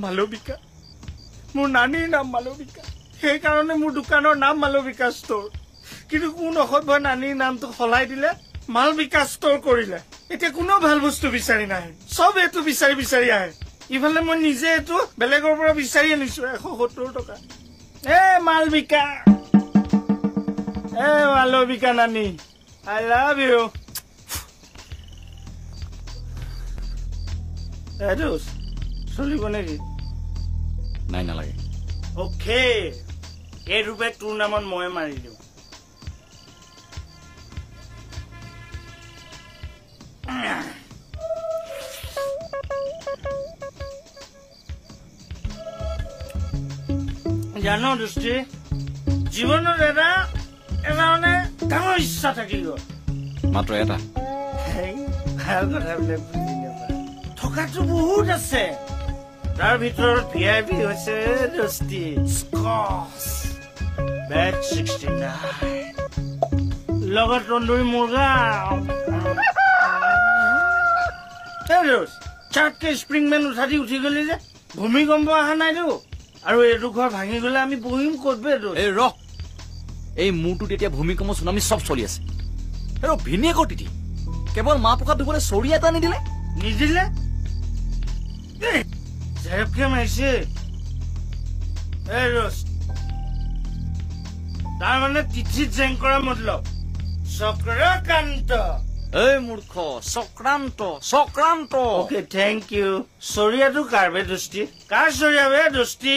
মালবিকা মোৰ নানীৰ নাম মালবিকা সেইকাৰণে মোৰ দোকানৰ নাম মালবিকা ষ্ট'ৰ কিন্তু কোন অসভ্য নানীৰ নামটো সলাই দিলে মালবিকা ষ্ট'ৰ কৰিলে এতিয়া কোনো ভাল বস্তু বিচাৰি নাহে চব এইটো বিচাৰি বিচাৰি আহে ইফালে মই নিজে এইটো বেলেগৰ পৰা বিচাৰি আনিছো 170 টকা মালবিকা মালবিকা নানী আই লাভ ইউ চলিব নেকি নাই নালাগে অ'কে এই ৰূপে তোৰ নামত মই মাৰি দিওঁ জানো দৃষ্টি জীৱনত এটা মানে ডাঙৰ ইচ্ছা থাকি গ'ল মাত্ৰ এটা ভাল কথাবিলাক বুজি নাপায় থকাটো বহুত আছে তাৰ ভিতৰত VIP হৈছে দৃষ্টি স্কচ বেড 69 লগত তন্দুৰী মুৰ্গা চাটকে স্প্ৰিংমেন উঠাদি উঠি গলি যে ভূমিকম্প অহা নাইতো আৰু এইটো ঘৰ ভাঙি গলে আমি বহিম ক'ত এই ৰ এই মূৰটোত এতিয়া ভূমিকম্প চুনামি চব চলি আছে ভিনিয়েকৰ তিথি কেৱল মা পকাত ধুবলৈ চৰি এটা নিদিলে জেৰপকে মাৰিছে তাৰ মানে তিথিত জেং কৰা মতলব চক্ৰকান্ত এই মূৰ্খ চক্ৰান্ত চক্ৰান্ত অ'কে থেংক ইউ চৰিয়াটো কাৰ বে দোস্তি কাৰ চৰিয়া বে দোস্তি